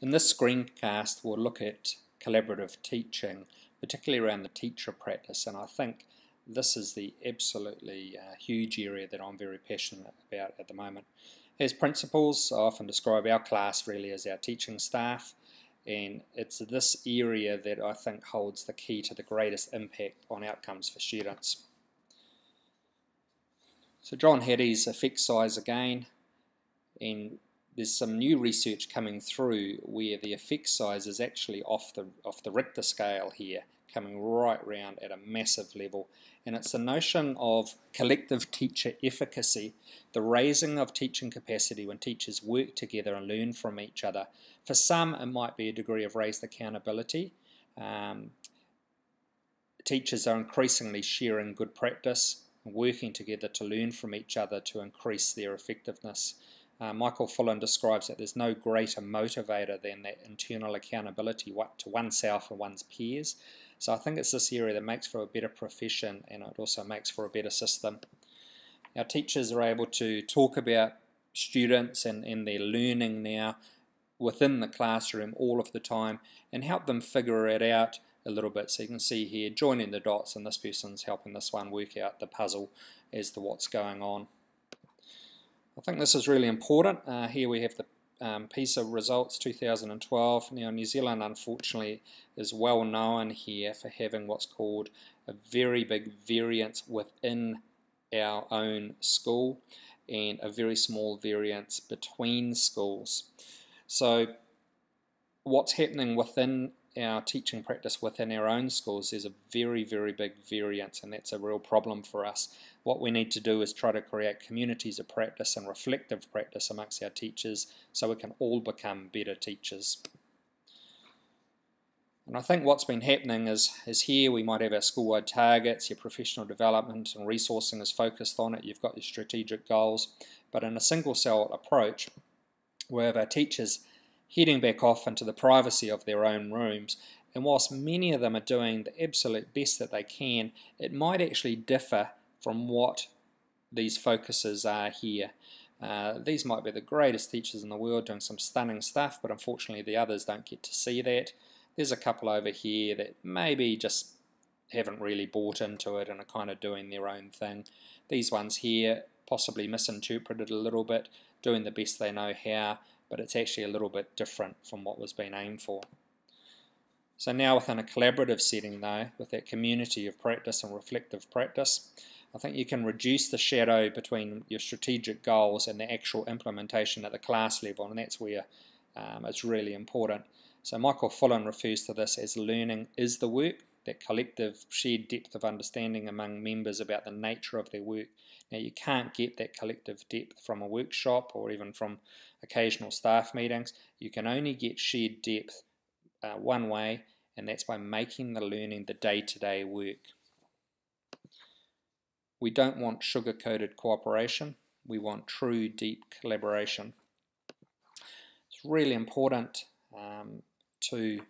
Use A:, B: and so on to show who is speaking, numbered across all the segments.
A: In this screencast, we'll look at collaborative teaching, particularly around the teacher practice, and I think this is the absolutely huge area that I'm very passionate about at the moment. As principals, I often describe our class really as our teaching staff, and it's this area that I think holds the key to the greatest impact on outcomes for students. So John Hattie's effect size again, and there's some new research coming through where the effect size is actually off the Richter scale here, coming right round at a massive level. And it's the notion of collective teacher efficacy, the raising of teaching capacity when teachers work together and learn from each other. For some, it might be a degree of raised accountability. Teachers are increasingly sharing good practice and working together to learn from each other to increase their effectiveness. Michael Fullan describes that there's no greater motivator than that internal accountability to oneself and one's peers. So I think it's this area that makes for a better profession, and it also makes for a better system. Our teachers are able to talk about students and their learning now within the classroom all of the time and help them figure it out a little bit. So you can see here joining the dots, and this person's helping this one work out the puzzle as to what's going on. I think this is really important. Here we have the PISA results 2012. Now New Zealand unfortunately is well known here for having what's called a very big variance within our own school and a very small variance between schools. So what's happening within our teaching practice within our own schools is a very, very big variance, and that's a real problem for us. What we need to do is try to create communities of practice and reflective practice amongst our teachers so we can all become better teachers. And I think what's been happening is here we might have our school-wide targets, your professional development and resourcing is focused on it, you've got your strategic goals, but in a single-cell approach, we have our teachers heading back off into the privacy of their own rooms, and whilst many of them are doing the absolute best that they can, it might actually differ from what these focuses are here. These might be the greatest teachers in the world doing some stunning stuff, but unfortunately the others don't get to see that. There's a couple over here that maybe just haven't really bought into it and are kind of doing their own thing. These ones here possibly misinterpreted a little bit, doing the best they know how, but it's actually a little bit different from what was being aimed for. So now within a collaborative setting though, with that community of practice and reflective practice, I think you can reduce the shadow between your strategic goals and the actual implementation at the class level, and that's where it's really important. So Michael Fullan refers to this as learning is the work, that collective shared depth of understanding among members about the nature of their work. Now you can't get that collective depth from a workshop or even from occasional staff meetings. You can only get shared depth one way, and that's by making the learning the day-to-day work. We don't want sugar-coated cooperation, we want true deep collaboration. It's really important to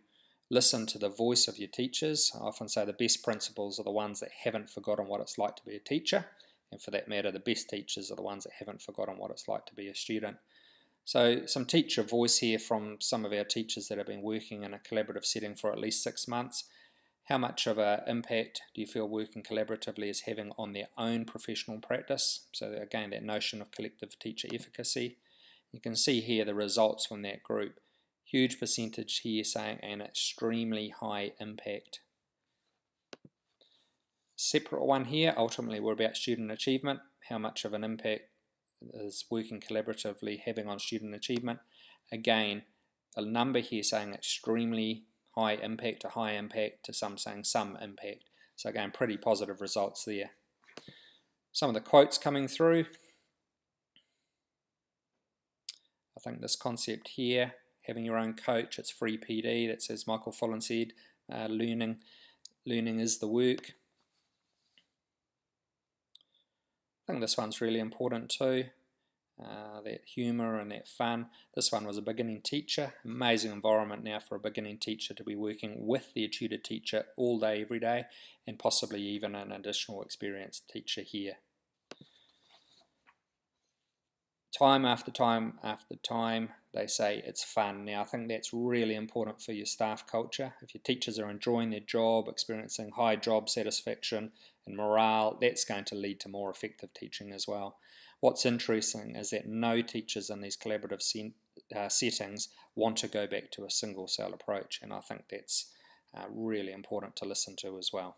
A: listen to the voice of your teachers. I often say the best principals are the ones that haven't forgotten what it's like to be a teacher, and for that matter the best teachers are the ones that haven't forgotten what it's like to be a student. So some teacher voice here from some of our teachers that have been working in a collaborative setting for at least 6 months. How much of an impact do you feel working collaboratively is having on their own professional practice? So again, that notion of collective teacher efficacy. You can see here the results from that group. Huge percentage here saying an extremely high impact. Separate one here, ultimately we're about student achievement. How much of an impact is working collaboratively having on student achievement? Again, a number here saying extremely high impact to some saying some impact. So again, pretty positive results there. Some of the quotes coming through. I think this concept here, having your own coach, it's free PD, that says Michael Fullan said, learning is the work. I think this one's really important too, that humour and that fun. This one was a beginning teacher, amazing environment now for a beginning teacher to be working with their tutor teacher all day, every day, and possibly even an additional experienced teacher here. Time after time after time, they say it's fun. Now, I think that's really important for your staff culture. If your teachers are enjoying their job, experiencing high job satisfaction and morale, that's going to lead to more effective teaching as well. What's interesting is that no teachers in these collaborative settings want to go back to a single cell approach, and I think that's really important to listen to as well.